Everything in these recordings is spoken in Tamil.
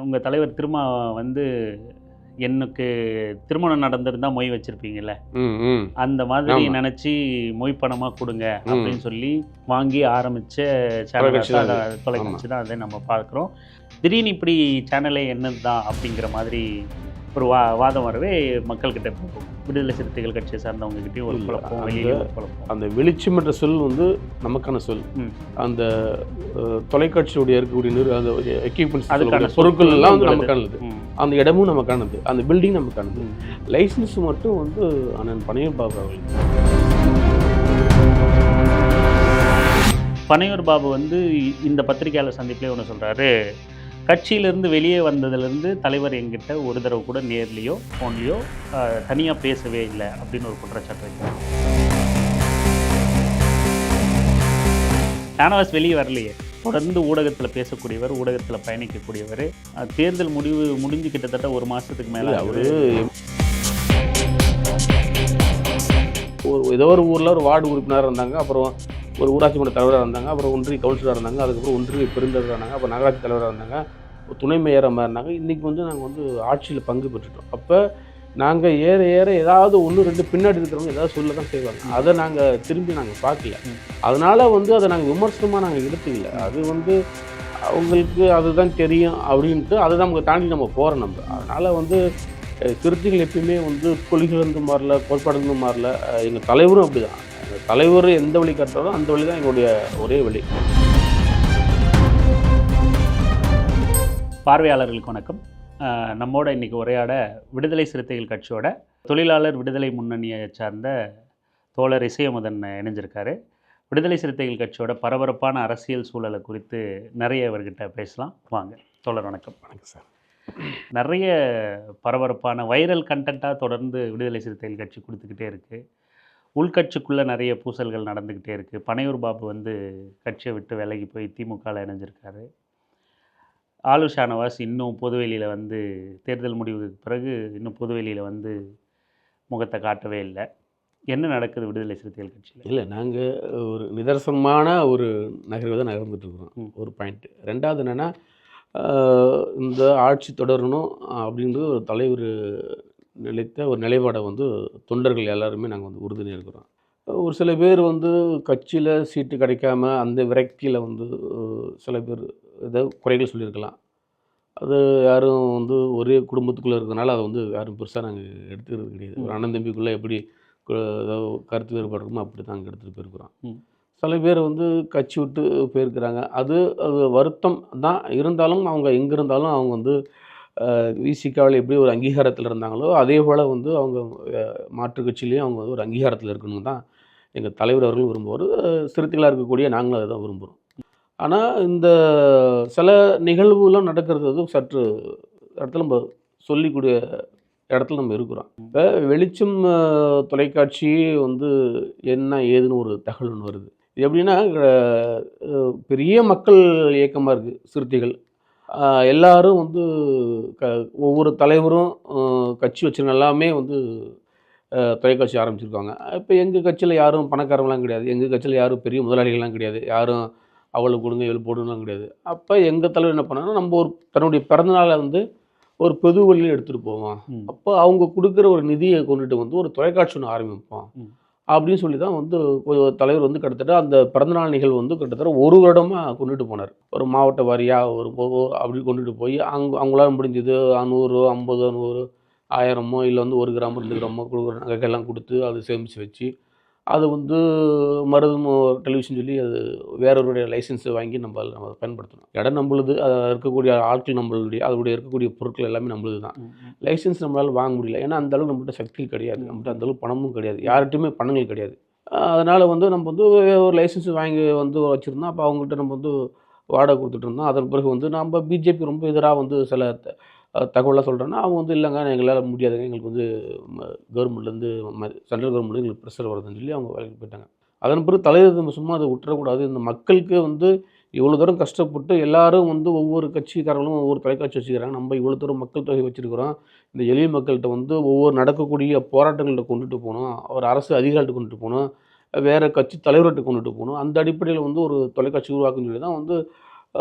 உங்க தலைவர் திரும்ப வந்து எனக்கு திருமணம் நடந்திருந்தா மொய் வச்சிருப்பீங்கல்ல, அந்த மாதிரி ஆமா. நினைச்சு மொய் பணமா குடுங்க அப்படின்னு சொல்லி வாங்கி ஆரம்பிச்ச தொலைக்காட்சி சேனல் தான் தான் அது. தொலைக்காட்சி தான் அதை நம்ம பார்க்குறோம். திடீர்னு இப்படி சேனலே என்னது தான் அப்படிங்கிற மாதிரி ஒரு வாதம் வரவே மக்கள்கிட்ட போகும். விடுதலை சிறுத்தைகள் கட்சியை சார்ந்தவங்ககிட்டயும் ஒரு இல்ல, குழப்பம், வெளியில ஒரு குழப்பம். அந்த வெளிச்சம் என்ற சொல் வந்து நமக்கான சொல். அந்த தொலைக்காட்சியுடைய இருக்கக்கூடிய அந்த எக்யூப்மெண்ட்ஸ், அதுக்கான பொருட்கள் எல்லாம் வந்து உங்களுக்கு நமக்கானது. அந்த இடமும் நமக்கானது, அந்த பில்டிங் நமக்கானது. லைசன்ஸ் மட்டும் வந்து அண்ணன் பனையூர் பாபு அவர்களுக்கு. பனையூர் பாபு வந்து இந்த பத்திரிகையாளர் சந்திப்பிலே ஒன்று சொல்கிறாரு, கட்சியிலேருந்து வெளியே வந்ததுலேருந்து தலைவர் என்கிட்ட ஒரு தடவை கூட நேர்லேயோ ஃபோன்லேயோ தனியாக பேசவே இல்லை அப்படின்னு ஒரு குற்றச்சாட்டு வைக்கிறார். ஷானவாஸ் வெளியே வரலையே, தொடர்ந்து ஊடகத்தில் பேசக்கூடியவர், ஊடகத்தில் பயணிக்கக்கூடியவர். தேர்தல் முடிஞ்சு கிட்டத்தட்ட ஒரு மாதத்துக்கு மேலே அவர் ஏதோ ஒரு ஊரில் ஒரு வார்டு உறுப்பினராக இருந்தாங்க, அப்புறம் ஒரு ஊராட்சி மன்ற தலைவராக இருந்தாங்க, அப்புறம் ஒன்றிய கவுன்சிலராக இருந்தாங்க, அதுக்கப்புறம் ஒன்றிய பெருந்தலைவராக இருந்தாங்க, அப்புறம் நகராட்சி தலைவராக இருந்தாங்க, துணை மேயராக இருந்தாங்க. இன்றைக்கி வந்து நாங்கள் வந்து ஆட்சியில் பங்கு பெற்றுட்டோம். அப்போ நாங்கள் ஏற ஏற ஏதாவது ஒன்று ரெண்டு பின்னாடி இருக்கிறவங்க ஏதாவது சொல்ல தான் செய்வாங்க. அதை நாங்கள் திரும்பி நாங்கள் பார்க்கல. அதனால் வந்து அதை நாங்கள் விமர்சனமாக நாங்கள் எடுத்துக்கல. அது வந்து அவங்களுக்கு அதுதான் தெரியும் அப்படின்ட்டு அதை நமக்கு தாண்டி நம்ம போகிறோம். நம்ம அதனால் வந்து சிறுத்தைகள் எப்பயுமே வந்து கொள்கையிலிருந்து மாறல, கோட்பாடுலேருந்து மாறல. எங்கள் தலைவரும் அப்படி தான். எங்கள் தலைவர் எந்த வழி காட்டுறாரோ அந்த வழி தான் எங்களுடைய ஒரே வழி. பார்வையாளர்களுக்கு வணக்கம். நம்மோட இன்றைக்கி உரையாட விடுதலை சிறுத்தைகள் கட்சியோட தொழிலாளர் விடுதலை முன்னணியை சார்ந்த தோழர் இசையமுதன் இணைஞ்சிருக்காரு. விடுதலை சிறுத்தைகள் கட்சியோட பரபரப்பான அரசியல் சூழலை குறித்து நிறைய இவர்கிட்ட பேசலாம். வாங்க தோழர். வணக்கம். வணக்கம் சார். நிறைய பரபரப்பான வைரல் கண்டென்ட்டாக தொடர்ந்து விடுதலை சிறுத்தைகள் கட்சி கொடுத்துக்கிட்டே இருக்குது. உள்கட்சிக்குள்ளே நிறைய பூசல்கள் நடந்துக்கிட்டே இருக்குது. பனையூர் பாபு வந்து கட்சியை விட்டு விலகி போய் திமுகவில் இணைஞ்சிருக்காரு. ஆளு ஷானவாஸ் இன்னும் பொதுவெளியில் வந்து தேர்தல் முடிவுக்கு பிறகு இன்னும் பொதுவெளியில் வந்து முகத்தை காட்டவே இல்லை. என்ன நடக்குது விடுதலை சிறுத்தைகள் கட்சியில்? இல்லை, நாங்கள் ஒரு நிதர்சனமான ஒரு நகர்வை தான் நகர்ந்துட்டுருக்குறோம். ஒரு பாயிண்ட்டு. ரெண்டாவது என்னென்னா, இந்த ஆட்சி தொடரணும் அப்படின்றது ஒரு தலைவர் நிலைத்த ஒரு நிலைப்பாடை வந்து தொண்டர்கள் எல்லாருமே நாங்கள் வந்து உறுதுணையாக இருக்கிறோம். ஒரு சில பேர் வந்து கட்சியில் சீட்டு கிடைக்காம அந்த விரக்தியில் வந்து சில பேர் ஏதோ குறைகள் சொல்லியிருக்கலாம். அது யாரும் வந்து ஒரே குடும்பத்துக்குள்ளே இருக்கிறதுனால அதை வந்து யாரும் பெருசாக நாங்கள் எடுத்துக்கிறது கிடையாது. ஒரு அண்ணன் தம்பிக்குள்ளே எப்படி ஏதோ கருத்து வேறுபாடு இருக்குமோ அப்படி தான் நாங்கள் எடுத்துகிட்டு போயிருக்கிறோம். சில பேர் வந்து கட்சி விட்டு போயிருக்கிறாங்க. அது வருத்தம் தான். இருந்தாலும் அவங்க எங்கே இருந்தாலும் அவங்க வந்து விசிகாவில் எப்படி ஒரு அங்கீகாரத்தில் இருந்தாங்களோ அதே போல் வந்து அவங்க மாற்றுக் கட்சியிலையும் அவங்க வந்து ஒரு அங்கீகாரத்தில் இருக்கணும் தான் எங்கள் தலைவர் அவர்கள் விரும்புவார். சிறுத்தைகளாக இருக்கக்கூடிய நாங்களும் அதை தான் விரும்புகிறோம். ஆனால் இந்த சில நிகழ்வுலாம் நடக்கிறது வந்து சற்று இடத்துல நம்ம சொல்லிக்கூடிய இடத்துல நம்ம இருக்கிறோம். இப்போ வெளிச்சம் தொலைக்காட்சி வந்து என்ன ஏதுன்னு ஒரு தகவல் ஒன்று வருது. இது எப்படின்னா, பெரிய மக்கள் இயக்கமாக இருக்குது சிறுத்தைகள். எல்லாரும் வந்து ஒவ்வொரு தலைவரும் கட்சி வச்சுருங்க எல்லாமே வந்து தொலைக்காட்சி ஆரம்பிச்சிருக்காங்க. இப்போ எங்கள் கட்சியில் யாரும் பணக்காரங்களாம் கிடையாது. எங்கள் கட்சியில் யாரும் பெரிய முதலாளிகள்லாம் கிடையாது. யாரும் அவளுக்கு கொடுங்க இவளுக்கு போடுங்கலாம் கிடையாது. அப்போ எங்கள் தலைவர் என்ன பண்ணாங்கன்னா, நம்ம ஒரு தன்னுடைய பிறந்தநாளை வந்து ஒரு பொது வழியில் எடுத்துகிட்டு போவோம். அப்போ அவங்க கொடுக்குற ஒரு நிதியை கொண்டுட்டு வந்து ஒரு தொலைக்காட்சி ஒன்று ஆரம்பிப்போம் அப்படின்னு சொல்லி தான் வந்து தலைவர் வந்து கிட்டத்தட்ட அந்த பிறந்தநாள் நிகழ்வு வந்து கிட்டத்தட்ட ஒரு வருடமாக கொண்டுட்டு போனார். ஒரு மாவட்ட வாரியாக ஒரு அப்படி கொண்டுட்டு போய் அவங்களால முடிஞ்சது 100, 50, 100, 1000மோ இல்லை வந்து 1 கிராமோ 2 கிராமோ கொடுக்குற நகைக்கெல்லாம் கொடுத்து அதை சேமித்து வச்சு அது வந்து மருதம் டெலிவிஷன் சொல்லி அது வேறொருடைய லைசன்ஸை வாங்கி நம்ம பயன்படுத்தணும். இடம் நம்மளுது, அதில் இருக்கக்கூடிய ஆட்கள் நம்மளுடைய, அதோடைய இருக்கக்கூடிய பொருட்கள் எல்லாமே நம்மளுது தான். லைசன்ஸ் நம்மளால் வாங்க முடியல. ஏன்னா அந்தளவுக்கு நம்மகிட்ட சக்தி கிடையாது, நம்மகிட்ட அந்தளவுக்கு பணமும் கிடையாது, யார்கிட்டையுமே பணங்கள் கிடையாது. அதனால் வந்து நம்ம வந்து ஒரு லைசன்ஸ் வாங்கி வந்து வச்சுருந்தோம். அப்போ அவங்ககிட்ட நம்ம வந்து வாடகை கொடுத்துட்டு இருந்தோம். அதன் பிறகு வந்து நம்ம பிஜேபி ரொம்ப எதிராக வந்து சில தகவலாக சொல்கிறேன்னா அவங்க வந்து இல்லைங்க எங்களால் முடியாதுங்க, எங்களுக்கு வந்து கவர்மெண்ட்லேருந்து சென்ட்ரல் கவர்மெண்ட் எங்களுக்கு ப்ரெஷர் வருதுன்னு சொல்லி அவங்க வேலைக்கு போயிட்டாங்க. அதன் பிறகு தலைவர் நம்ம சும்மா அதை விட்டுறக்கூடாது. இந்த மக்களுக்கு வந்து இவ்வளோ தூரம் கஷ்டப்பட்டு எல்லாரும் வந்து ஒவ்வொரு கட்சிக்காரங்களும் ஒவ்வொரு தொலைக்காட்சி வச்சுக்கிறாங்க. நம்ம இவ்வளோ தூரம் மக்கள் தொகை வச்சுருக்கிறோம். இந்த எளிய மக்கள்கிட்ட வந்து ஒவ்வொரு நடக்கக்கூடிய போராட்டங்கள்கிட்ட கொண்டுட்டு போகணும், ஒரு அரசு அதிகாரிகிட்ட கொண்டுட்டு போகணும், வேறு கட்சி தலைவர்கிட்ட கொண்டுட்டு போகணும். அந்த அடிப்படையில் வந்து ஒரு தொலைக்காட்சி உருவாக்குன்னு சொல்லி தான் வந்து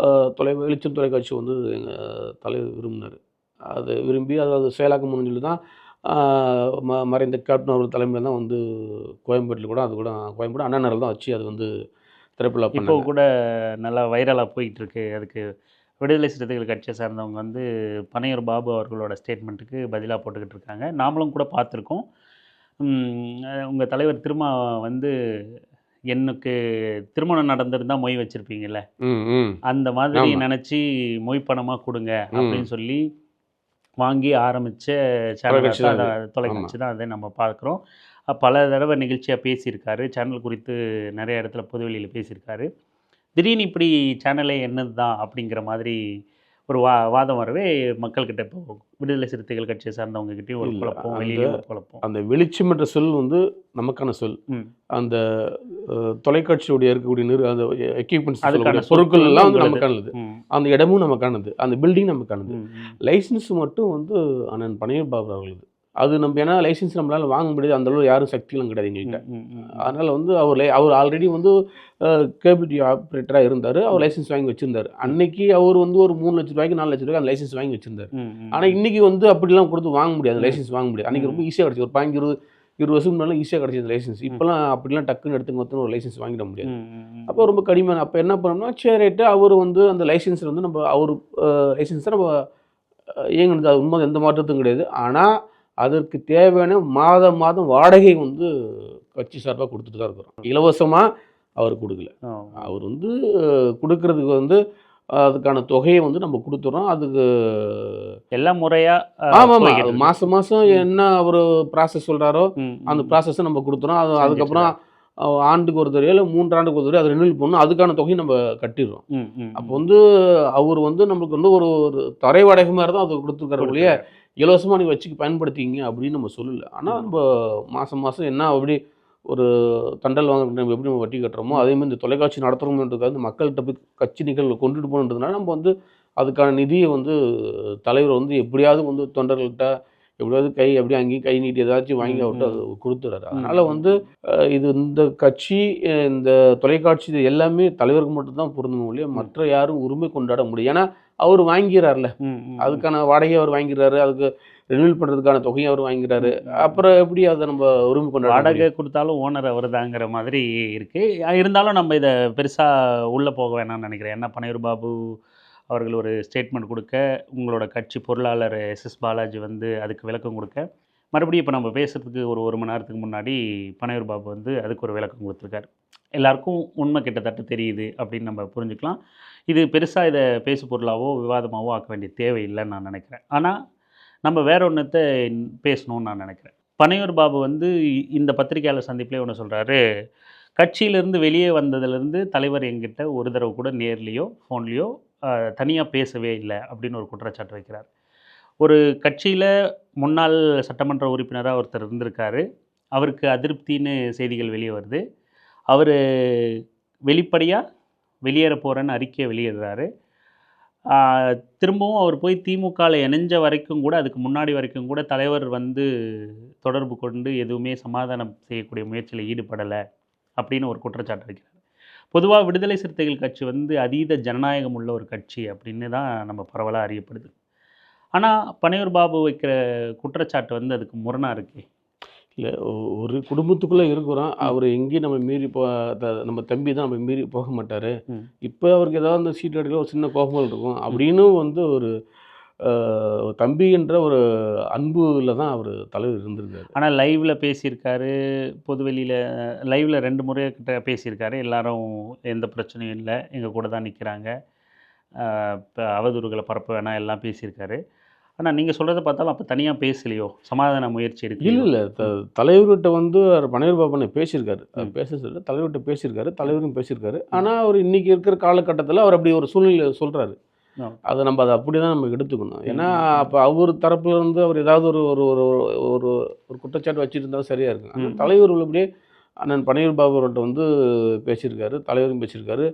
வெளிச்சம் தொலைக்காட்சி வந்து எங்கள் தலைவர் விரும்பினார். அது விரும்பி அதை செயலாக்கணும்னு சொல்லி தான் மறைந்த கேப்டன் அவர்கள் தலைமையில் தான் வந்து கோயம்பேட்டில் கூட கோயம்பேடு அண்ணா நகரில் தான் வச்சு அது வந்து திரைப்படம் இப்போ கூட நல்லா வைரலாக போயிட்டு இருக்கு. அதுக்கு விடுதலை சிறுத்தைகள் கட்சியை சார்ந்தவங்க வந்து பனையூர் பாபு அவர்களோட ஸ்டேட்மெண்ட்டுக்கு பதிலாக போட்டுக்கிட்டு இருக்காங்க. நாமளும் கூட பார்த்துருக்கோம். உங்கள் தலைவர் திரும்ப வந்து எனக்கு திருமணம் நடந்திருந்தா மொய் வச்சுருப்பீங்கள்ல, அந்த மாதிரி நினச்சி மொய் பணமாக கொடுங்க அப்படின்னு சொல்லி வாங்கி ஆரம்பித்த சேனல் தொலைக்காட்சி தான் அதை நம்ம பார்க்குறோம். பல தடவை நிகழ்ச்சியாக பேசியிருக்காரு. சேனல் குறித்து நிறைய இடத்துல பொதுவெளியில் பேசியிருக்காரு. திடீர்னு இப்படி சேனலே என்னது தான் அப்படிங்கிற மாதிரி ஒரு வாதம் வரவே மக்கள்கிட்ட இப்போ விடுதலை சிறுத்தைகள் கட்சியை சார்ந்தவங்ககிட்டயும் ஒரு குழப்பம், வெளியே ஒரு குழப்பம். அந்த வெளிச்சம் என்ற சொல் வந்து நமக்கான சொல். அந்த தொலைக்காட்சியுடைய இருக்கக்கூடிய அந்த எக்யூப்மெண்ட்ஸ் பொருட்கள் எல்லாம் வந்து நமக்கானது. அந்த இடமும் நமக்கானது, அந்த பில்டிங் நமக்கானது. லைசன்ஸ் மட்டும் வந்து அண்ணன் பனையூர் பாபு அவர்களுக்கு. அது நம்ம ஏன்னா லைசன்ஸ் நம்மளால் வாங்க முடியாது, அந்தளவு யாரும் சக்திகளும் கிடையாது எங்கள்கிட்ட. அதனால் வந்து அவர் ஆல்ரெடி வந்து கேபிள் டிவி ஆப்ரேட்டராக இருந்தார். அவர் லைசன்ஸ் வாங்கி வச்சுருந்தார். அன்னைக்கு அவர் வந்து ஒரு 3 லட்ச ரூபாய்க்கு 4 லட்ச ரூபாய்க்கு அந்த லைசன்ஸ் வாங்கி வச்சுருந்தார். ஆனால் இன்றைக்கி வந்து அப்படிலாம் கொடுத்து வாங்க முடியாது, லைசன்ஸ் வாங்க முடியாது. அன்றைக்கி ரொம்ப ஈஸியாக கிடச்சி, ஒரு 15-20 வருஷம் முன்னாலும் ஈஸியாக கிடச்சிது லைசன்ஸ். இப்போலாம் அப்படிலாம் டக்குன்னு எடுத்து ஒரு லைசன்ஸ் வாங்கிட முடியாது. அப்போ ரொம்ப கடிமான. அப்போ என்ன பண்ணோம்னா சரிட்டு அவர் வந்து அந்த லைசன்ஸில் வந்து நம்ம அவர் லைசன்ஸை நம்ம இயங்குனது, அது உண்மை, எந்த மாற்றத்தும் கிடையாது. ஆனால் அதற்கு தேவையான மாதம் வாடகை வந்து கட்சி சார்பாக கொடுத்துட்டு தான் இருக்கிறோம். இலவசமாக அவர் கொடுக்கல. அவர் வந்து கொடுக்கறதுக்கு வந்து அதுக்கான தொகையை வந்து நம்ம கொடுத்துறோம். அதுக்கு எல்லாம் முறையாக ஆமாம் மாதம் என்ன அவர் ப்ராசஸ் சொல்கிறாரோ அந்த ப்ராசஸை நம்ம கொடுத்துறோம். அதுக்கப்புறம் ஆண்டுக்கு ஒரு தடவை இல்லை 3 ஆண்டுக்கு ஒரு தடவை அது ரெனியூல் பண்ணணும். அதுக்கான தொகையை நம்ம கட்டிடுறோம். அப்போ வந்து அவர் வந்து நம்மளுக்கு வந்து ஒரு தரை வாடகை மாதிரி தான் அது கொடுத்துருக்காரு ஒழிய இலவசமாக நீங்கள் வச்சுக்கு பயன்படுத்திங்க அப்படின்னு நம்ம சொல்லலை. ஆனால் நம்ம மாதம் என்ன அப்படி ஒரு தண்டல் வாங்க நம்ம எப்படி நம்ம வட்டி கட்டுறோமோ அதேமாதிரி இந்த தொலைக்காட்சி நடத்துகிறோம்ன்றதுக்காக இந்த மக்கள்கிட்ட போய் கட்சி நிகழ்வு கொண்டுட்டு போகணுன்றதுனால நம்ம வந்து அதுக்கான நிதியை வந்து தலைவர் வந்து எப்படியாவது வந்து தொண்டர்கள்ட்ட எப்படியாவது அப்படியே அங்கேயும் கை நீட்டி ஏதாச்சும் வாங்கி அவர்கிட்ட அது கொடுத்துறாரு. அதனால் வந்து இது இந்த கட்சி இந்த தொலைக்காட்சி இது எல்லாமே தலைவருக்கு மட்டும்தான் பொருந்தும் இல்லையா, மற்ற யாரும் உரிமை கொண்டாட முடியும். ஏன்னா அவர் வாங்கிறார்ல, அதுக்கான வாடகையை அவர் வாங்கிறாரு, அதுக்கு ரெனியூல் பண்ணுறதுக்கான தொகையை அவர் வாங்கிறாரு. அப்புறம் எப்படி அதை நம்ம உரிமை கொண்டாட? வாடகை கொடுத்தாலும் ஓனர் அவர் தாங்கிற மாதிரி இருக்குது. இருந்தாலும் நம்ம இதை பெருசாக உள்ளே போக வேணாம்னு நினைக்கிறேன். ஏன்னா பனையூர் பாபு அவர்கள் ஒரு ஸ்டேட்மெண்ட் கொடுக்க, உங்களோட கட்சி பொருளாளர் எஸ்எஸ் பாலாஜி வந்து அதுக்கு விளக்கம் கொடுக்க, மறுபடியும் இப்போ நம்ம பேசுகிறதுக்கு ஒரு மணி நேரத்துக்கு முன்னாடி பனையூர் பாபு வந்து அதுக்கு ஒரு விளக்கம் கொடுத்துருக்காரு. எல்லாருக்கும் உண்மை கிட்டத்தட்ட தெரியுது அப்படின்னு நம்ம புரிஞ்சுக்கலாம். இது பெருசாக இதை பேசு பொருளாவோ விவாதமாகவோ ஆக்க வேண்டிய தேவையில்லைன்னு நான் நினைக்கிறேன். ஆனால் நம்ம வேற ஒன்றத்தை பேசணும்னு நான் நினைக்கிறேன். பனையூர் பாபு வந்து இந்த பத்திரிகையாளர் சந்திப்பிலே ஒன்று சொல்கிறாரு, கட்சியிலேருந்து வெளியே வந்ததுலேருந்து தலைவர் எங்கிட்ட ஒரு தடவை கூட நேர்லேயோ ஃபோன்லேயோ தனியாக பேசவே இல்லை அப்படின்னு ஒரு குற்றச்சாட்டு வைக்கிறார். ஒரு கட்சியில் முன்னாள் சட்டமன்ற உறுப்பினராக ஒருத்தர் இருந்திருக்காரு, அவருக்கு அதிருப்தின்னு செய்திகள் வெளியே வருது. அவர் வெளிப்படையாக வெளியேற போகிறேன்னு அறிக்கையை வெளியிடுறாரு. திரும்பவும் அவர் போய் திமுகவில் இணைஞ்ச வரைக்கும் கூட, அதுக்கு முன்னாடி வரைக்கும் கூட தலைவர் வந்து தொடர்பு கொண்டு எதுவுமே சமாதானம் செய்யக்கூடிய முயற்சியில் ஈடுபடலை அப்படின்னு ஒரு குற்றச்சாட்டு வைக்கிறார். பொதுவாக விடுதலை சிறுத்தைகள் கட்சி வந்து அதீத ஜனநாயகம் உள்ள ஒரு கட்சி அப்படின்னு தான் நம்ம பரவலாக அறியப்படுது. ஆனால் பனையூர் பாபு வைக்கிற குற்றச்சாட்டு வந்து அதுக்கு முரணாக இருக்கு. இல்லை, ஒரு குடும்பத்துக்குள்ளே இருக்கிறோம், அவர் எங்கேயும் நம்ம மீறி நம்ம தம்பி தான் நம்ம மீறி போக மாட்டார். இப்போ அவருக்கு ஏதாவது அந்த சீட்டு அடியில் ஒரு சின்ன கோபங்கள் இருக்கும் அப்படின்னு வந்து ஒரு தம்பின்ற ஒரு அன்புல தான் அவர் தலைவர் இருந்திருக்காரு. ஆனால் லைவில் பேசியிருக்காரு, பொதுவெளியில் லைவில் 2 முறை கிட்ட பேசியிருக்காரு. எல்லாரும் எந்த பிரச்சனையும் இல்லை, எங்கள் கூட தான் நிற்கிறாங்க, இப்போ அவதூறுகளை பரப்ப வேணாம் எல்லாம் பேசியிருக்காரு. ஆனால் நீங்கள் சொல்கிறத பார்த்தாலும் அப்போ தனியாக பேசலையோ, சமாதான முயற்சி இருக்கு? இல்லை, தலைவர்கிட்ட வந்து பனையூர் பாபு பேசியிருக்காரு. பேச சொல்ல தலைவர்கிட்ட பேசியிருக்காரு, தலைவரும் பேசியிருக்காரு. ஆனால் அவர் இன்றைக்கி இருக்கிற காலகட்டத்தில் அவர் அப்படி ஒரு சூழ்நிலை சொல்கிறாரு. அதை நம்ம அதை அப்படி தான் நம்ம எடுத்துக்கணும். ஏன்னா அப்போ அவர் தரப்புல இருந்து அவர் ஏதாவது ஒரு ஒரு ஒரு ஒரு குற்றச்சாட்டு வச்சுட்டு இருந்தாலும் சரியாக இருக்கும். அந்த தலைவர் உள்ளபடியே அண்ணன் பனையூர் பாபு அவர்கிட்ட வந்து பேசியிருக்காரு, தலைவரும் பேசியிருக்காரு.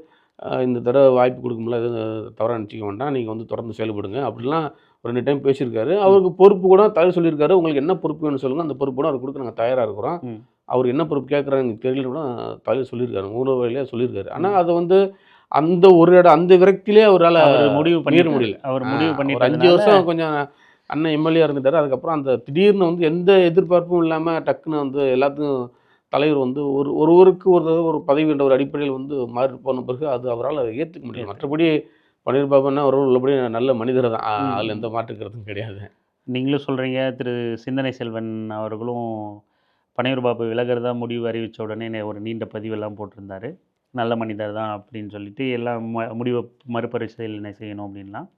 இந்த தடவை வாய்ப்பு கொடுக்கும்போது எதுவும் தவறாக நினச்சிக்க வேண்டாம், நீங்கள் வந்து தொடர்ந்து செயல்படுங்க அப்படிலாம் 2 டைம் பேசியிருக்காரு. அவருக்கு பொறுப்பு கூட தலைவர் சொல்லியிருக்காரு, உங்களுக்கு என்ன பொறுப்பு வேணும்னு சொல்லுங்கள், அந்த பொறுப்பு கூட அவர் கொடுக்க நாங்கள் தயாராக இருக்கிறோம். அவர் என்ன பொறுப்பு கேட்குறாங்க எனக்கு தெரியல கூட தலைவர் சொல்லியிருக்காரு, 3 வழியாக சொல்லியிருக்காரு. ஆனால் அதை வந்து அந்த ஒரு இடம் அந்த விரக்தியிலே அவரால் அவர் முடிவு மீற பண்ணிட்டாரு. முடியல. அவர் முடிவு ஒரு 5 பண்ணிட்டதுனால வருஷம் கொஞ்சம் அண்ணன் எம்எல்ஏ இருந்துட்டாரு. அதுக்கப்புறம் அந்த திடீர்னு வந்து எந்த எதிர்பார்ப்பும் இல்லாமல் டக்குன்னு வந்து எல்லாத்துக்கும் தலைவர் வந்து ஒருவருக்கு ஒரு பதவி என்ற ஒரு அடிப்படையில் வந்து மாறி போன பிறகு அது அவரால் ஏற்றுக்க முடியல. மற்றபடி பன்னீர் பாபுன்னா அவர் உள்ளபடி நல்ல மனிதர் தான். அதில் எந்த மாற்று கருத்தும் கிடையாது. நீங்களும் சொல்கிறீங்க, திரு சிந்தனை செல்வன் அவர்களும் பன்னீர் பாபு விலகிறதா முடிவு அறிவித்த உடனே ஒரு நீண்ட பதிவெல்லாம் போட்டிருந்தாரு. நல்ல மனிதர் தான் அப்படின்னு சொல்லிட்டு எல்லாம் முடிவை மறுபரிசீலனை செய்யணும் அப்படின்லாம்.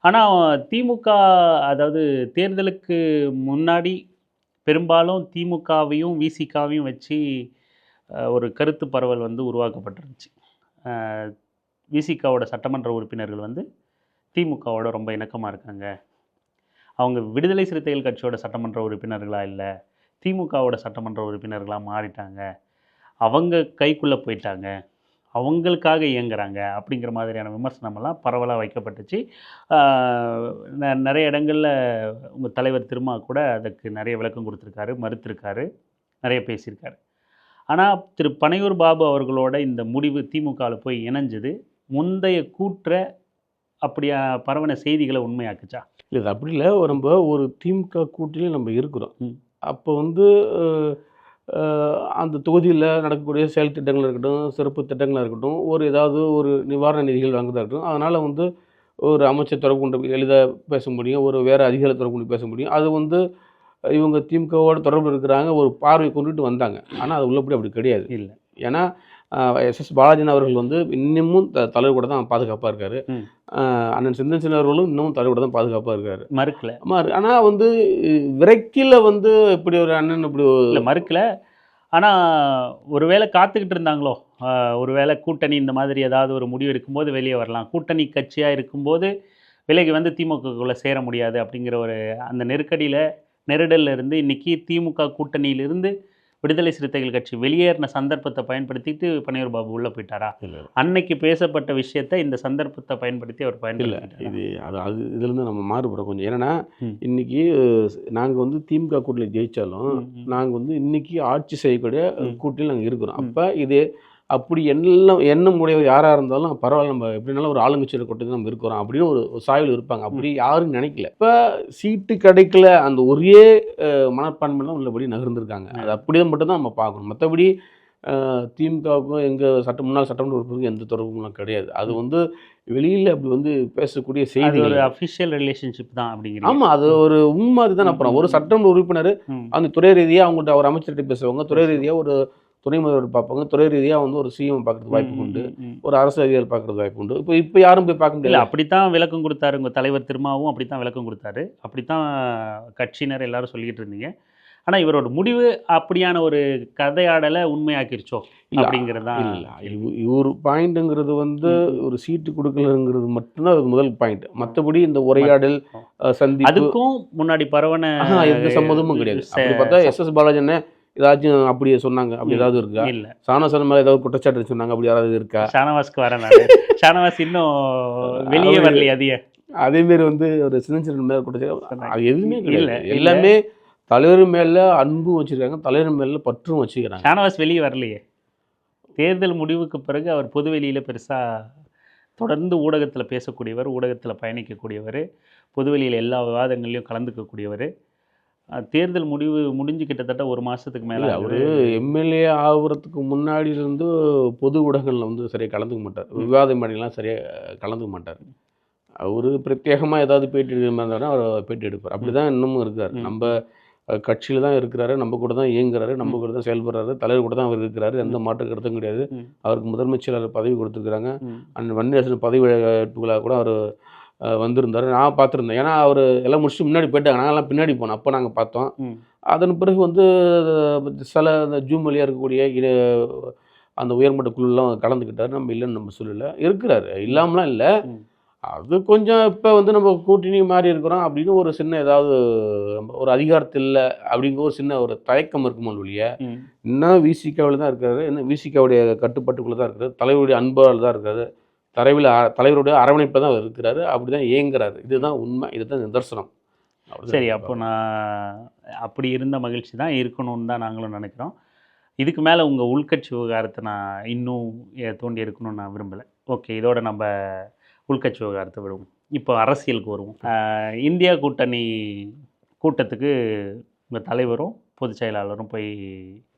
ஆனால் திமுக, அதாவது தேர்தலுக்கு முன்னாடி பெரும்பாலும் திமுகவையும் விசிகாவையும் வச்சு ஒரு கருத்து பரவல் வந்து உருவாக்கப்பட்டிருந்துச்சு. விசிகாவோட சட்டமன்ற உறுப்பினர்கள் வந்து திமுகவோட ரொம்ப இணக்கமாக இருக்காங்க, அவங்க விடுதலை சிறுத்தைகள் கட்சியோட சட்டமன்ற உறுப்பினர்களாக இல்லை, திமுகவோட சட்டமன்ற உறுப்பினர்களாக மாறிட்டாங்க, அவங்க கைக்குள்ளே போயிட்டாங்க, அவங்களுக்காக இயங்குறாங்க அப்படிங்கிற மாதிரியான விமர்சனமெல்லாம் பரவலாக வைக்கப்பட்டுச்சு. நிறைய இடங்களில் உங்கள் தலைவர் திருமா கூட அதுக்கு நிறைய விளக்கம் கொடுத்துருக்காரு, மறுத்திருக்காரு, நிறைய பேசியிருக்காரு. ஆனால் திரு பனையூர் பாபு அவர்களோட இந்த முடிவு திமுகவில் போய் இணைஞ்சது முந்தைய கூற்றை அப்படியா பரவன செய்திகளை உண்மையாக்குச்சா? இல்லை, இது அப்படி இல்லை. நம்ம ஒரு திமுக கூட்டணியில் நம்ம இருக்கிறோம். அப்போ வந்து அந்த தொகுதியில் நடக்கக்கூடிய செயல் திட்டங்களாக இருக்கட்டும், சிறப்பு திட்டங்களாக இருக்கட்டும், ஏதாவது ஒரு நிவாரண நிதிகள் வாங்குறதா இருக்கட்டும், அதனால் வந்து ஒரு அமைச்சர் தொடர்பு கொண்டு எளிதாக பேச முடியும், வேறு அதிகாரி தொடர்பு கொண்டு பேச முடியும். அது வந்து இவங்க திமுகவோட தொடர்பு இருக்கிறாங்க ஒரு பார்வை கொண்டுட்டு வந்தாங்க. ஆனால் அது உள்ளபடி அப்படி கிடையாது. இல்லை, ஏன்னா எஸ்.எஸ். பாலாஜி அவர்கள் வந்து இன்னமும் தலைவர் கூட தான் பாதுகாப்பாக இருக்கார். அண்ணன் சிந்தனை செல்வன் அவர்களும் இன்னமும் தலைவர் கூட தான் பாதுகாப்பாக இருக்கார். மறுக்கல. ஆனால் வந்து விரக்தியில் வந்து இப்படி ஒரு அண்ணன் இப்படி இல்லை மறுக்கல. ஆனால் ஒருவேளை காத்துக்கிட்டு இருந்தாங்களோ, ஒருவேளை கூட்டணி இந்த மாதிரி ஏதாவது ஒரு முடிவு எடுக்கும்போது வெளியே வரலாம், கூட்டணி கட்சியாக இருக்கும்போது விலகி வந்து திமுகக்குள்ளே சேர முடியாது அப்படிங்கிற ஒரு அந்த நெருடலில் இருந்து இன்றைக்கி திமுக கூட்டணியிலிருந்து விடுதலை சிறுத்தைகள் கட்சி வெளியேறின சந்தர்ப்பத்தை பயன்படுத்திட்டு பன்னீர் பாபு உள்ளே போயிட்டாரா? அன்னைக்கு பேசப்பட்ட விஷயத்தை இந்த சந்தர்ப்பத்தை பயன்படுத்தி அவர் பயன்படுத்திட்டார். அது இதுலேருந்து நம்ம மாறுபடுறோம் கொஞ்சம். ஏன்னா இன்றைக்கி நாங்கள் வந்து திமுக கூட்டணியில் ஜெயித்தாலும் நாங்கள் வந்து இன்றைக்கி ஆட்சி செய்யக்கூடிய கூட்டணியில் நாங்கள் இருக்கிறோம். அப்போ இது அப்படி எண்ணம் உடையவர் யாராக இருந்தாலும் பரவாயில்ல, நம்ம எப்படினாலும் ஒரு ஆளுங்கட்சியில் கொண்டு நம்ம இருக்கிறோம் அப்படின்னு ஒரு சாயல் இருப்பாங்க. அப்படி யாரும் நினைக்கல. இப்போ சீட்டு கிடைக்கல அந்த ஒரே மனப்பான்மை தான் உள்ளபடி நகர்ந்துருக்காங்க. அது அப்படிதான் மட்டும்தான் நம்ம பார்க்கணும். மற்றபடி திமுகவுக்கும் எங்கள் முன்னாள் சட்டமன்ற உறுப்பினருக்கும் எந்த தொடர்பும் கிடையாது. அது வந்து வெளியில் அப்படி வந்து பேசக்கூடிய செய்தி ஒரு அஃபிஷியல் ரிலேஷன்ஷிப் தான் அப்படிங்கிறது. ஆமாம், அது ஒரு உண்மை தான். அப்புறம் ஒரு சட்டமன்ற உறுப்பினர் அந்த துறை ரீதியாக அவங்கள்ட்ட ஒரு அமைச்சர்கிட்ட பேசுவாங்க, துறை ரீதியாக ஒரு துணை முதல்வர் பார்ப்பாங்க, துறை ரீதியாக வந்து ஒரு சிஎம் பார்க்குறது வாய்ப்பு உண்டு, ஒரு அரசு அதிகாரி பார்க்குறது வாய்ப்பு உண்டு. இப்போ யாரும் போய் பார்க்க முடியல. அப்படித்தான் விளக்கம் கொடுத்தாரு உங்கள் தலைவர் திருமாவும், அப்படித்தான் விளக்கம் கொடுத்தாரு, அப்படித்தான் கட்சியினர் எல்லாரும் சொல்லிக்கிட்டு இருந்தீங்க. ஆனால் இவரோட முடிவு அப்படியான ஒரு கதையாடலை உண்மையாக்கிருச்சோ அப்படிங்கிறது தான். இல்லை, இவர் பாயிண்ட்டுங்கிறது வந்து ஒரு சீட்டு கொடுக்கலங்கிறது மட்டும்தான் அது முதல் பாயிண்ட். மற்றபடி இந்த உரையாடல் சந்திப்பு அதுக்கும் முன்னாடி பரவன எந்த சம்மதமும் கிடையாது. அப்படி பார்த்தா எஸ்.எஸ். பாலாஜி ஏதாச்சும் அப்படி சொன்னாங்க, அப்படி ஏதாவது இருக்கா? இல்லை, ஷானவாஸ் மேலே ஏதாவது குற்றச்சாட்டு சொன்னாங்க, அப்படி யாராவது இருக்கா? ஷானவாஸ்க்கு வரேன். ஷானவாஸ் இன்னும் வெளியே வரலையே. அதேமாரி வந்து ஒரு சின்னச்சிறன் மேலே குற்றச்சாட்டு அது எதுவுமே இல்லை. எல்லாமே தலைவர் மேலே அன்பும் வச்சுருக்காங்க, தலைவர் மேலே பற்றும் வச்சுக்கிறாங்க. ஷானவாஸ் வெளியே வரலையே. தேர்தல் முடிவுக்கு பிறகு அவர் பொது வெளியில் பெருசாக தொடர்ந்து ஊடகத்தில் பேசக்கூடியவர், ஊடகத்தில் பயணிக்கக்கூடியவர், பொதுவெளியில் எல்லா விவாதங்கள்லையும் கலந்துக்கக்கூடியவர். தேர்தல் முடிஞ்சு கிட்டத்தட்ட ஒரு மாதத்துக்கு மேலே அவர் எம்எல்ஏ ஆகுறதுக்கு முன்னாடியிலேருந்து பொது ஊடகங்களில் வந்து சரியாக கலந்துக்க மாட்டார், விவாத மேடையெல்லாம் சரியாக கலந்துக்க மாட்டார். அவர் பிரத்யேகமாக ஏதாவது பேட்டி இருந்தாருன்னா அவர் பேட்டி எடுப்பார். அப்படி தான் இன்னமும் இருக்கார். நம்ம கட்சியில் தான் இருக்கிறாரு, நம்ம கூட தான் இயங்குறாரு, நம்ம கூட தான் செயல்படுறாரு, தலைவர் கூட தான் அவர் இருக்கிறாரு, எந்த மாற்று கருத்தும் கிடையாது. அவருக்கு முதன்மைச் செயலாளர் பதவி கொடுத்துருக்குறாங்க. அந்த வன்னியரசன் பதவி ஏற்புகளாக கூட அவர் வந்திருந்தார். நான் பார்த்துருந்தேன். ஏன்னா அவர் எல்லாம் முடிச்சுட்டு முன்னாடி போயிட்டாங்க, நாங்கள்லாம் பின்னாடி போனோம். அப்போ நாங்கள் பார்த்தோம். அதன் பிறகு வந்து சில அந்த ஜூம் வழியாக இருக்கக்கூடிய அந்த உயர்மட்ட குழுலாம் கலந்துக்கிட்டார். நம்ம இல்லைன்னு நம்ம சொல்லலை, இருக்கிறாரு, இல்லாமலாம் இல்லை. அது கொஞ்சம் இப்போ வந்து நம்ம கூட்டணி மாறி இருக்கிறோம் அப்படின்னு ஒரு சின்ன ஏதாவது ஒரு அதிகாரத்தில் இல்லை அப்படிங்கிற ஒரு சின்ன ஒரு தயக்கம் இருக்குமோ ஒழிய, இன்னும் விசிகாவில் தான் இருக்காரு, இன்னும் விசிகாவுடைய கட்டுப்பாட்டுக்குள்ளே தான் இருக்காரு, தலைவருடைய அன்பால் தான் இருக்காரு, தலைவருடைய அரவணைப்பில் தான் அவர் இருக்கிறாரு, அப்படி தான் இயங்குறாரு. இதுதான் உண்மை, இதுதான் நிதர்சனம். சரி, அப்போ நான் அப்படி இருந்த மகிழ்ச்சி தான் இருக்கணும்னு தான் நாங்களும் நினைக்கிறோம். இதுக்கு மேலே உங்கள் உள்கட்சி விவகாரத்தை நான் இன்னும் தோண்டி இருக்கணும்னு நான் விரும்பலை. ஓகே, இதோட நம்ம உள்கட்சி விவகாரத்தை விடுவோம். இப்போ அரசியலுக்கு வருவோம். இந்தியா கூட்டணி கூட்டத்துக்கு உங்கள் தலைவரும் பொதுச் செயலாளரும் போய்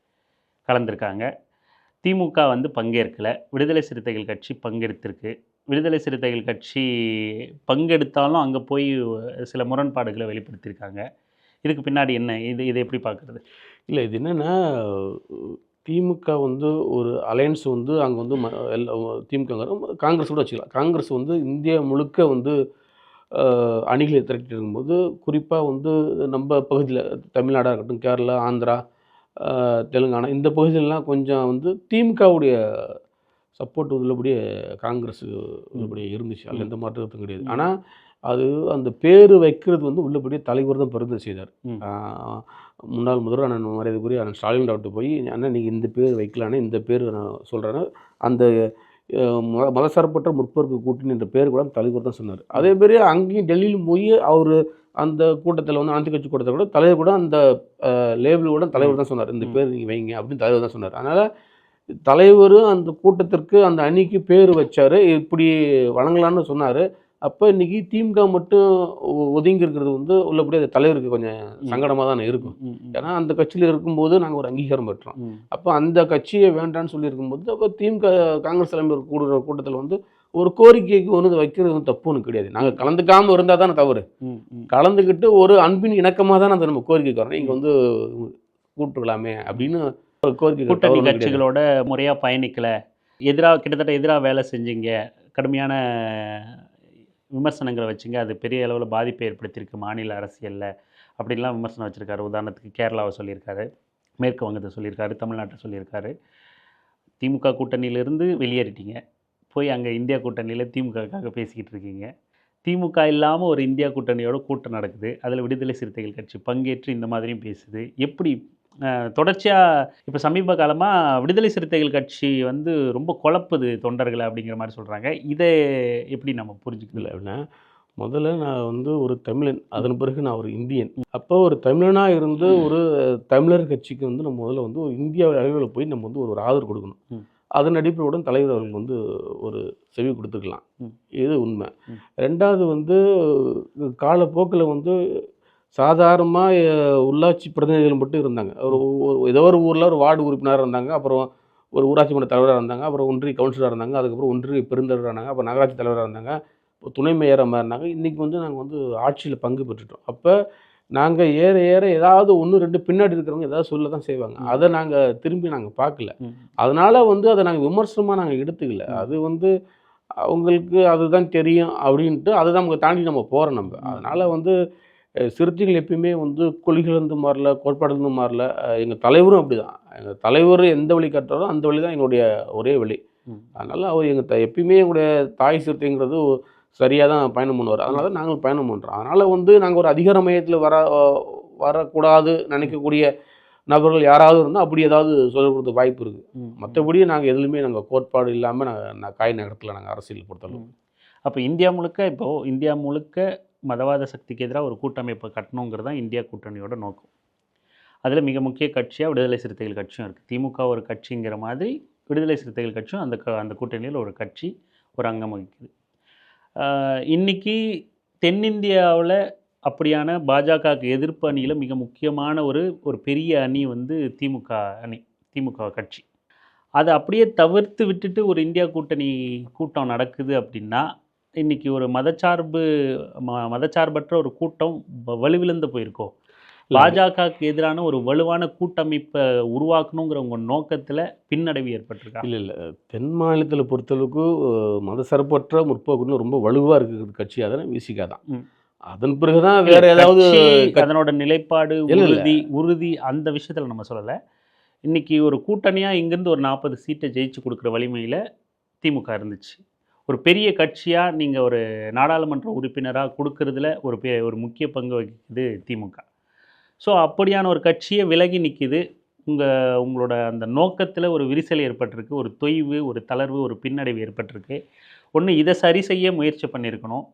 கலந்துருக்காங்க. திமுக வந்து பங்கேற்கலை. விடுதலை சிறுத்தைகள் கட்சி பங்கெடுத்திருக்கு. விடுதலை சிறுத்தைகள் கட்சி பங்கெடுத்தாலும் அங்கே போய் சில முரண்பாடுகளை வெளிப்படுத்தியிருக்காங்க. இதுக்கு பின்னாடி என்ன? இதை எப்படி பார்க்குறது? இல்லை, இது என்னென்னா, திமுக வந்து ஒரு அலையன்ஸ் வந்து அங்கே வந்து திமுக காங்கிரஸ் கூட வச்சுக்கலாம். காங்கிரஸ் வந்து இந்தியா முழுக்க வந்து அணிகளை திரட்டிட்டு இருக்கும்போது, குறிப்பாக வந்து நம்ம பகுதியில் தமிழ்நாடாக இருக்கட்டும், கேரளா, ஆந்திரா, தெலுங்கானா இந்த பகுதியிலலாம் கொஞ்சம் வந்து திமுகவுடைய சப்போர்ட் உள்ளபடியே காங்கிரஸ் உள்ளபடியே இருந்துச்சு. அதில் எந்த மாற்றத்தும் கிடையாது. ஆனால் அது அந்த பேர் வைக்கிறது வந்து உள்ளபடியே தலைவர் தான் பரிந்துரை செய்தார். முன்னாள் முதல்வர் அண்ணன் மரியாதைக்குரிய அண்ணன் ஸ்டாலின் டாக்டர் போய், அண்ணன் நீங்கள் இந்த பேர் வைக்கலான்னு இந்த பேர் நான் சொல்கிறேன்னு அந்த மதசார்பற்ற முற்போக்கு கூட்டணி என்ற பேர் கூட தலைவர் தான் சொன்னார். அதே மாதிரி அங்கேயும் டெல்லியிலும் போய் அவர் அந்த கூட்டத்தில் வந்து அனைத்து கட்சி கூட்டத்தில் கூட தலைவர் கூட அந்த லேபிள் கூட தலைவர் தான் சொன்னார், இந்த பேர் நீங்கள் வைங்க அப்படின்னு தலைவர் தான் சொன்னார். அதனால் தலைவர் அந்த கூட்டத்திற்கு அந்த அணிக்கு பேர் வச்சார், இப்படி வழங்கலான்னு சொன்னார். அப்போ இன்றைக்கி திமுக மட்டும் ஒதுங்கி இருக்கிறது வந்து உள்ளபடி அது தலைவருக்கு கொஞ்சம் சங்கடமாக தானே இருக்கும். ஏன்னா அந்த கட்சியில் இருக்கும்போது நாங்கள் ஒரு அங்கீகாரம் பெற்றோம். அப்போ அந்த கட்சியை வேண்டான்னு சொல்லியிருக்கும்போது, அப்போ திமுக காங்கிரஸ் தலைவர் கூடுற கூட்டத்தில் வந்து ஒரு கோரிக்கைக்கு வந்து வைக்கிறது வந்து தப்பு ஒன்றும் கிடையாது. நாங்கள் கலந்துக்காமல் இருந்தால் தானே தவறு. கலந்துக்கிட்டு ஒரு அன்பின் இணக்கமாக தானே அந்த நம்ம கோரிக்கைக்கு வரோம், நீங்கள் வந்து கூப்பிட்டுக்கலாமே அப்படின்னு ஒரு கோரிக்கை. கூட்டணி கட்சிகளோட முறையாக பயணிக்கலை, கிட்டத்தட்ட எதிராக வேலை செஞ்சீங்க, கடுமையான விமர்சனங்களை வச்சுங்க, அது பெரிய அளவில் பாதிப்பை ஏற்படுத்தியிருக்கு மாநில அரசியலில் அப்படின்லாம் விமர்சனம் வச்சுருக்காரு. உதாரணத்துக்கு கேரளாவை சொல்லியிருக்காரு, மேற்கு வங்கத்தை சொல்லியிருக்காரு, தமிழ்நாட்டை சொல்லியிருக்காரு. திமுக கூட்டணியிலேருந்து வெளியேறிட்டீங்க, போய் அங்கே இந்தியா கூட்டணியில் திமுகவுக்காக பேசிக்கிட்டு இருக்கீங்க. திமுக இல்லாமல் ஒரு இந்தியா கூட்டணியோட கூட்டம் நடக்குது, அதில் விடுதலை சிறுத்தைகள் கட்சி பங்கேற்று இந்த மாதிரியும் பேசுது. எப்படி தொடர்ச்சியாக இப்போ சமீப காலமாக விடுதலை சிறுத்தைகள் கட்சி வந்து ரொம்ப குழப்புது தொண்டர்களை அப்படிங்கிற மாதிரி சொல்கிறாங்க. இதை எப்படி நம்ம புரிஞ்சுக்கல? அப்படின்னா, முதல்ல நான் வந்து ஒரு தமிழன், அதன் பிறகு நான் ஒரு இந்தியன். அப்போ ஒரு தமிழனாக இருந்து ஒரு தமிழர் கட்சிக்கு வந்து நம்ம முதல்ல வந்து ஒரு இந்தியா அளவில் போய் நம்ம வந்து ஒரு ஆதரவு கொடுக்கணும். அதன் அடிப்படையுடன் தலைவர் அவர்கள் வந்து ஒரு செவி கொடுத்துக்கலாம், இது உண்மை. ரெண்டாவது வந்து காலப்போக்கில் வந்து சாதாரணமாக உள்ளாட்சி பிரதிநிதிகள் மட்டும் இருந்தாங்க. ஏதோ ஒரு ஊரில் ஒரு வார்டு உறுப்பினராக இருந்தாங்க, அப்புறம் ஒரு ஊராட்சி மன்ற தலைவராக இருந்தாங்க, அப்புறம் ஒன்றிய கவுன்சிலராக இருந்தாங்க, அதுக்கப்புறம் ஒன்றிய பெருந்தலைவராக இருந்தாங்க, அப்புறம் நகராட்சி தலைவராக இருந்தாங்க, துணை மேயராக இருந்தாங்க. இன்றைக்கி வந்து நாங்கள் வந்து ஆட்சியில் பங்கு பெற்றுட்டோம். அப்போ நாங்கள் ஏற ஏற ஏதாவது 1, 2 பின்னாடி இருக்கிறவங்க ஏதாவது சொல்ல தான் செய்வாங்க. அதை நாங்கள் திரும்பி நாங்கள் பார்க்கல. அதனால் வந்து அதை நாங்கள் விமர்சனமாக நாங்கள் எடுத்துக்கல. அது வந்து அவங்களுக்கு அதுதான் தெரியும் அப்படின்ட்டு அதை தான் நமக்கு தாண்டி நம்ம போகிறோம் நம்ம. அதனால் வந்து சிறுத்தைகள் எப்பயுமே வந்து கொள்கையிலேருந்து மாறல, கோட்பாடுலேருந்து மாறல. எங்கள் தலைவரும் அப்படி தான். எங்கள் தலைவர் எந்த வழி காட்டுறாரோ அந்த வழி தான் எங்களுடைய ஒரே வழி. அதனால் அவர் எப்பயுமே எங்களுடைய தாய் சிறுத்தைங்கிறது சரியாக தான் பயணம் பண்ணுவார். அதனால தான் நாங்கள் பயணம் பண்ணுறோம். அதனால் வந்து நாங்கள் ஒரு அதிகார மையத்தில் வரக்கூடாது நினைக்கக்கூடிய நபர்கள் யாராவது இருந்தால் அப்படி ஏதாவது சொல்ல கொடுத்த வாய்ப்பு இருக்குது. மற்றபடி நாங்கள் எதுலையுமே நாங்கள் கோட்பாடு இல்லாமல் நாங்கள் காய் நகரத்தில் நாங்கள் அரசியல் பொறுத்தளவு. அப்போ இந்தியா முழுக்க மதவாத சக்திக்கு எதிராக ஒரு கூட்டமைப்பை கட்டணுங்கிறது தான் இந்தியா கூட்டணியோட நோக்கம். அதில் மிக முக்கிய கட்சியாக விடுதலை சிறுத்தைகள் கட்சியும் இருக்குது. திமுக ஒரு கட்சிங்கிற மாதிரி விடுதலை சிறுத்தைகள் கட்சியும் அந்த கூட்டணியில் ஒரு கட்சி, ஒரு அங்கம் வகிக்குது. இன்றைக்கி தென்னிந்தியாவில் அப்படியான பாஜகவுக்கு எதிர்ப்பு அணியில் மிக முக்கியமான ஒரு பெரிய அணி வந்து திமுக கட்சி. அதை அப்படியே தவிர்த்து விட்டுட்டு ஒரு இந்தியா கூட்டணி கூட்டம் நடக்குது அப்படின்னா, இன்றைக்கி ஒரு மதச்சார்பற்ற ஒரு கூட்டம் வலுவிழந்து போயிருக்கோ? பாஜகவுக்கு எதிரான ஒரு வலுவான கூட்டமைப்பை உருவாக்கணுங்கிற உங்கள் நோக்கத்தில் பின்னடைவு ஏற்பட்டிருக்கா? இல்லை, தென் மாநிலத்தில் பொறுத்தளவுக்கு மதசார்பற்ற முற்போக்குன்னு ரொம்ப வலுவாக இருக்கிற கட்சி அதனை விசிகா தான். அதன் பிறகு தான் வேறு ஏதாவது அதனோட நிலைப்பாடு உறுதி அந்த விஷயத்தில் நம்ம சொல்லலை. இன்றைக்கி ஒரு கூட்டணியாக இங்கேருந்து ஒரு 40 சீட்டை ஜெயிச்சு கொடுக்குற வலிமையில் திமுக இருந்துச்சு. ஒரு பெரிய கட்சியாக நீங்கள் ஒரு நாடாளுமன்ற உறுப்பினராக கொடுக்கறதுல ஒரு முக்கிய பங்கு வகிக்குது திமுக. ஸோ அப்படியான ஒரு கட்சியை விலகி நிற்கிது. உங்களோட அந்த நோக்கத்தில் ஒரு விரிசல் ஏற்பட்டிருக்கு, ஒரு தொய்வு, ஒரு தளர்வு, ஒரு பின்னடைவு ஏற்பட்டிருக்கு. ஒன்று இதை சரி செய்ய முயற்சி பண்ணியிருக்கணும்,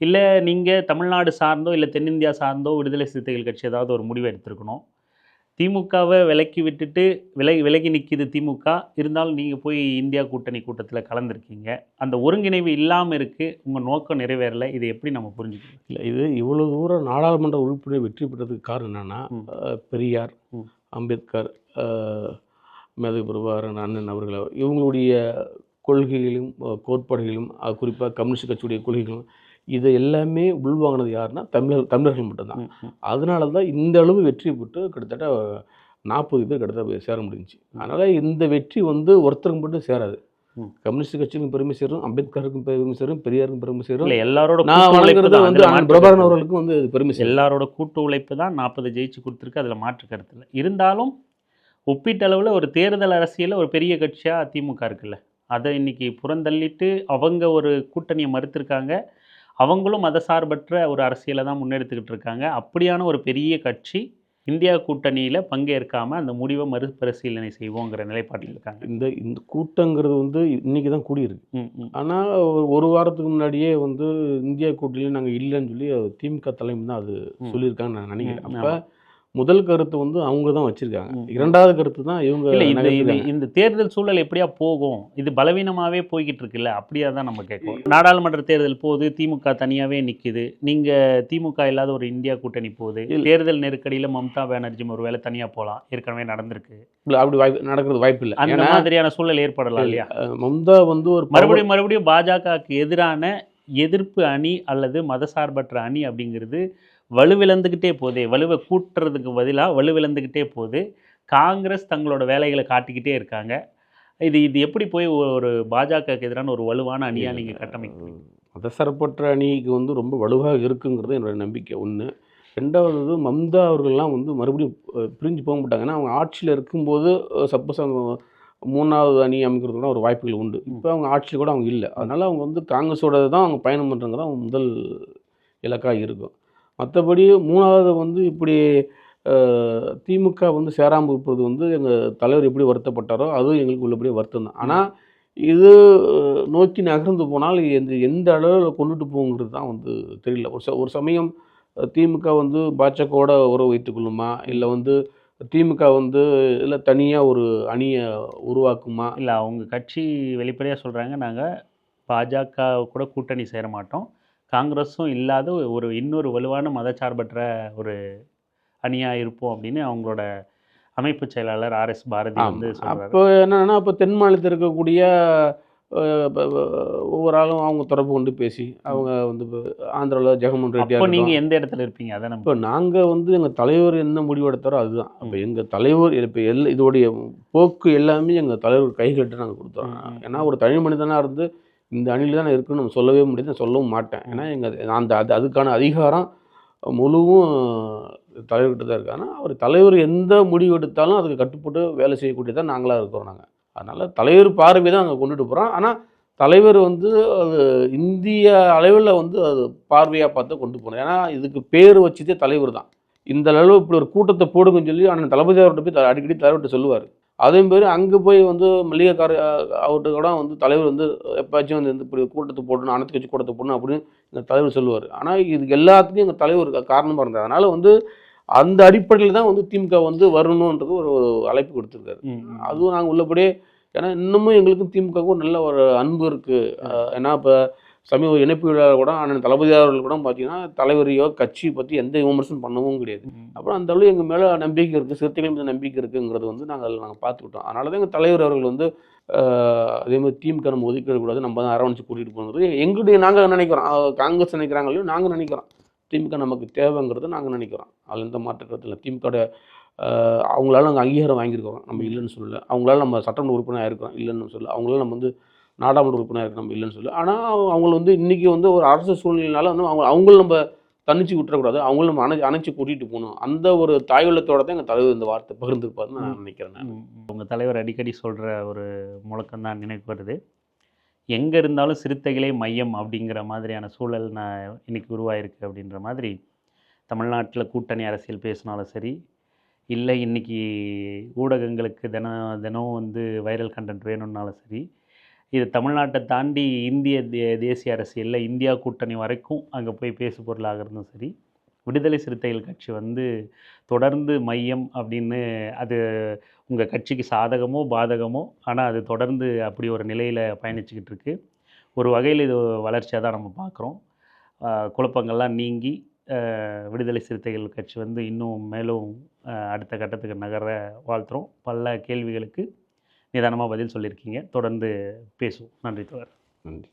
இல்லை நீங்கள் தமிழ்நாடு சார்ந்தோ இல்லை தென்னிந்தியா சார்ந்தோ விடுதலை சிறுத்தைகள் கட்சி ஏதாவது ஒரு முடிவு எடுத்திருக்கணும். திமுகவை விலக்கி விட்டுட்டு விலகி நிற்கிது திமுக. இருந்தாலும் நீங்கள் போய் இந்தியா கூட்டணி கூட்டத்தில் கலந்துருக்கீங்க. அந்த ஒருங்கிணைவு இல்லாமல் இருக்குது. உங்கள் நோக்கம் நிறைவேறலை. இதை எப்படி நம்ம புரிஞ்சுக்கணும்? இல்லை, இது இவ்வளோ தூரம் நாடாளுமன்ற உறுப்பினர் வெற்றி பெற்றதுக்கு காரணம் என்னென்னா, பெரியார், அம்பேத்கர், மேதகு பிரபாகரன் அண்ணன் அவர்கள் இவங்களுடைய கொள்கைகளும் கோட்பாடுகளும் குறிப்பாக கம்யூனிஸ்ட் கட்சியுடைய கொள்கைகளும் இதை எல்லாமே உள்வாங்கினது யாருன்னா தமிழர்கள் மட்டும்தான். அதனால தான் இந்த அளவு வெற்றி பெற்று கிட்டத்தட்ட 40 பேர் கிட்டத்தட்ட போய் சேர முடிஞ்சிச்சு. அதனால் இந்த வெற்றி வந்து ஒருத்தருக்கு மட்டும் சேராது. கம்யூனிஸ்ட் கட்சிக்கும் பெருமை சேரும், அம்பேத்கருக்கும் பெருமை சேரும், பெரியாருக்கும் பெருமை சேரும். எல்லாரோட நான் வணங்குறது வந்து பிரபாகரன் அவர்களுக்கும் வந்து பெருமை சேரும். எல்லாரோட கூட்டு உழைப்பு தான் 40 ஜெயிச்சு கொடுத்துருக்கு. அதில் மாற்று கருத்து இல்லை. இருந்தாலும் ஒப்பீட்டளவில் ஒரு தேர்தல் அரசியலில் ஒரு பெரிய கட்சியாக திமுக இருக்குல்ல, அதை இன்னைக்கு புறந்தள்ளிட்டு அவங்க ஒரு கூட்டணியை மறுத்திருக்காங்க. அவங்களும் மதசார்பற்ற ஒரு அரசியலை தான் முன்னெடுத்துக்கிட்டு இருக்காங்க. அப்படியான ஒரு பெரிய கட்சி இந்தியா கூட்டணியில் பங்கேற்காமல் அந்த முடிவை மறுபரிசீலனை செய்வோங்கிற நிலைப்பாட்டில் இருக்காங்க. இந்த கூட்டங்கிறது வந்து இன்றைக்கி தான் கூடியிருக்கு. ஆனால் ஒரு வாரத்துக்கு முன்னாடியே வந்து இந்தியா கூட்டணியில் நாங்கள் இல்லைன்னு சொல்லி திமுக தலைமை தான் அது சொல்லியிருக்காங்கன்னு நான் நினைக்கிறேன். அப்போ முதல் கருத்து வந்து அவங்க தான் வச்சுருக்காங்க. இரண்டாவது கருத்து தான் இவங்க. இல்லை, இந்த தேர்தல் சூழல் எப்படியா போகும், இது பலவீனமாகவே போய்கிட்டு இருக்குல்ல, அப்படியா தான் நம்ம கேட்குவோம். நாடாளுமன்ற தேர்தல் போகுது, திமுக தனியாகவே நிற்குது. நீங்கள் திமுக இல்லாத ஒரு இந்தியா கூட்டணி போகுது. தேர்தல் நெருக்கடியில் மம்தா பானர்ஜி ஒரு வேளை தனியாக போகலாம், ஏற்கனவே நடந்திருக்கு. இல்லை, அப்படி நடக்கிறது வாய்ப்பு இல்லை. அந்த மாதிரியான சூழல் ஏற்படலாம் இல்லையா? மம்தா வந்து ஒரு மறுபடியும் பாஜகவுக்கு எதிரான எதிர்ப்பு அணி அல்லது மதசார்பற்ற அணி அப்படிங்கிறது வலுவிழந்துக்கிட்டே போகுது. வலுவை கூட்டுறதுக்கு பதிலாக வலுவிழந்துக்கிட்டே போகுது. காங்கிரஸ் தங்களோட வேலைகளை காட்டிக்கிட்டே இருக்காங்க. இது எப்படி போய் ஒரு பாஜகவுக்கு எதிரான ஒரு வலுவான அணியாக நீங்கள் கட்டமைக்கிறீங்க? மதசார்பற்ற அணிக்கு வந்து ரொம்ப வலுவாக இருக்குங்கிறது என்னோடய நம்பிக்கை ஒன்று. ரெண்டாவது, மம்தா அவர்கள்லாம் வந்து மறுபடியும் பிரிஞ்சு போக மாட்டாங்க. ஏன்னா அவங்க ஆட்சியில் இருக்கும்போது சப்போஸ் அவங்க 3வது அணி அமைக்கிறது கூட ஒரு வாய்ப்புகள் உண்டு. இப்போ அவங்க ஆட்சியில் கூட அவங்க இல்லை. அதனால் அவங்க வந்து காங்கிரஸோட தான் அவங்க பயணம் பண்ணுறங்க தான் அவங்க முதல் இலக்காக இருக்கும். மற்றபடி 3வது வந்து இப்படி திமுக வந்து சேராமல் இருப்பது வந்து எங்கள் தலைவர் எப்படி வருத்தப்பட்டாரோ அதுவும் எங்களுக்கு உள்ளபடியே வருத்தம் தான். ஆனால் இது நோக்கி நகர்ந்து போனால் எந்த அளவில் கொண்டுட்டு போங்கிறது தான் வந்து தெரியல. ஒரு சமயம் திமுக வந்து பாஜகவோட உறவு வைத்துக்கொள்ளுமா, இல்லை வந்து திமுக வந்து இல்லை தனியாக ஒரு அணியை உருவாக்குமா? இல்லை, அவங்க கட்சி வெளிப்படையாக சொல்கிறாங்க, நாங்கள் பாஜக கூட கூட்டணி சேர மாட்டோம், காங்கிரஸும் இல்லாத இன்னொரு வலுவான மதச்சார்பற்ற ஒரு அணியாக இருப்போம் அப்படின்னு அவங்களோட அமைப்பு செயலாளர் RS பாரதி வந்து சொல்றாரு. அப்போ என்னன்னா, அப்போ தென் மாநிலத்தில் இருக்கக்கூடிய ஒவ்வொரு ஆளும் அவங்க தொடர்பு கொண்டு பேசி அவங்க வந்து ஆந்திராவில் ஜெகன்மோகன் ரெட்டி. அப்போ நீங்கள் எந்த இடத்துல இருப்பீங்க? அதை நம்ம இப்போ நாங்கள் வந்து எங்கள் தலைவர் என்ன முடிவு எடுத்தாரோ அதுதான். அப்போ எங்கள் தலைவர் இப்போ இதோடைய போக்கு எல்லாமே எங்கள் தலைவர் கைகட்டு நாங்கள் கொடுத்தோம். ஏன்னா ஒரு தனி மனிதனாக இருந்து இந்த அணியில் தான் இருக்குன்னு நம்ம சொல்லவே முடியாது, நான் சொல்லவும் மாட்டேன். ஏன்னா அதுக்கான அதிகாரம் முழுவும் தலைவர்கிட்ட தான் இருக்குது. ஆனால் அவர் தலைவர் எந்த முடிவு எடுத்தாலும் அதுக்கு கட்டுப்பட்டு வேலை செய்யக்கூடியதான் நாங்களாக இருக்கிறோம். அதனால் தலைவர் பார்வை தான் நாங்கள் கொண்டுட்டு போகிறோம். ஆனால் தலைவர் வந்து அது இந்திய அளவில் வந்து அது பார்வையாக பார்த்து கொண்டு போகணும். ஏன்னா இதுக்கு பேர் வச்சதே தலைவர் தான். இந்த அளவு இப்படி ஒரு கூட்டத்தை போடுங்கன்னு சொல்லி ஆனால் தளபதி அவர்கிட்ட போய் அடிக்கடி தலைவர்கிட்ட சொல்லுவார். அதே மாதிரி அங்கே போய் வந்து மல்லிகைக்கார அவர்கிட்ட கூட வந்து தலைவர் வந்து எப்போச்சும் வந்து இப்படி கூட்டத்தை போடணும், அனைத்து கட்சி கூட்டத்தை போடணும் அப்படின்னு எங்கள் தலைவர் சொல்லுவார். ஆனால் இதுக்கு எல்லாத்துக்கும் எங்கள் தலைவர் காரணமாக இருந்தார். அதனால் வந்து அந்த அடிப்படையில் தான் வந்து திமுக வந்து வரணுன்றது ஒரு அழைப்பு கொடுத்துருக்காரு. அதுவும் நாங்கள் உள்ளபடியே, ஏன்னா இன்னமும் எங்களுக்கும் திமுகவுக்கும் நல்ல ஒரு அன்பு இருக்குது. ஏன்னா இப்போ சமீப இணைப்பு விழாவில் கூட அண்ணன் தளபதி அவர்கள் கூட பார்த்தீங்கன்னா தலைவரையோ கட்சி பற்றி எந்த விமர்சனம் பண்ணவும் கிடையாது. அப்புறம் அந்த அளவு எங்கள் மேலே நம்பிக்கை இருக்குது, சிறுத்தைகள் மீது நம்பிக்கை இருக்குங்கிறது வந்து நாங்கள் பார்த்துக்கிட்டோம். அதனால தான் எங்கள் தலைவர் அவர்கள் வந்து அதே மாதிரி திமுக நம்ம ஒதுக்கிடக்கூடாது, நம்ம தான் அரவணைச்சு கூட்டிகிட்டு போகிறது எங்களுடைய நாங்கள் நினைக்கிறோம். காங்கிரஸ் நினைக்கிறாங்களோ நாங்கள் நினைக்கிறோம் திமுக நமக்கு தேவைங்கிறத நாங்கள் நினைக்கிறோம். அதில் எந்த மாற்றக்கிறது இல்லை. திமுக அவங்களால நாங்கள் அங்கீகாரம் வாங்கியிருக்கிறோம், நம்ம இல்லைன்னு சொல்லலை. அவங்களால நம்ம சட்டமன்ற உறுப்பினராக இருக்கிறோம், இல்லைன்னு சொல்லலை. அவங்களால நம்ம வந்து நாடாளுமன்ற உறுப்பினராக இருக்க நம்ம இல்லைன்னு சொல்லலை. ஆனால் அவங்க வந்து இன்றைக்கி வந்து ஒரு அரசு சூழ்நிலைனால வந்து அவங்களும் நம்ம தனிச்சு விட்டுறக்கூடாது, அவங்களும் நம்ம அணைச்சி கூட்டிகிட்டு போகணும். அந்த ஒரு தாயுள்ளத்தோடு தான் எங்கள் தலைவர் இந்த வார்த்தை பகிர்ந்துருப்பாருன்னு நான் நினைக்கிறேன். உங்கள் தலைவர் அடிக்கடி சொல்கிற ஒரு முழக்கம் தான் நினைவுக்கு வருது. எங்கே இருந்தாலும் சிறுத்தைகளே மையம் அப்படிங்கிற மாதிரியான சூழல் இன்னைக்கு உருவாயிருக்கு அப்படின்ற மாதிரி. தமிழ்நாட்டில் கூட்டணி அரசியல் பேசினாலும் சரி, இல்லை இன்றைக்கி ஊடகங்களுக்கு தினம் வந்து வைரல் கண்டென்ட் வேணும்னாலும் சரி, இது தமிழ்நாட்டை தாண்டி இந்திய தேசிய அரசியலில் இந்தியா கூட்டணி வரைக்கும் அங்கே போய் பேசு பொருளாகிறதும் சரி, விடுதலை சிறுத்தைகள் கட்சி வந்து தொடர்ந்து மையம் அப்படின்னு அது உங்கள் கட்சிக்கு சாதகமோ பாதகமோ, ஆனால் அது தொடர்ந்து அப்படி ஒரு நிலையில் பயணிச்சுக்கிட்டு இருக்கு. ஒரு வகையில் இது வளர்ச்சியாக தான் நம்ம பார்க்குறோம். குழப்பங்கள்லாம் நீங்கி விடுதலை சிறுத்தைகள் கட்சி வந்து இன்னும் மேலும் அடுத்த கட்டத்துக்கு நகர வாழ்த்துறோம். பல கேள்விகளுக்கு நிதானமாக பதில் சொல்லியிருக்கீங்க. தொடர்ந்து பேசுவோம். நன்றி தோழர். நன்றி.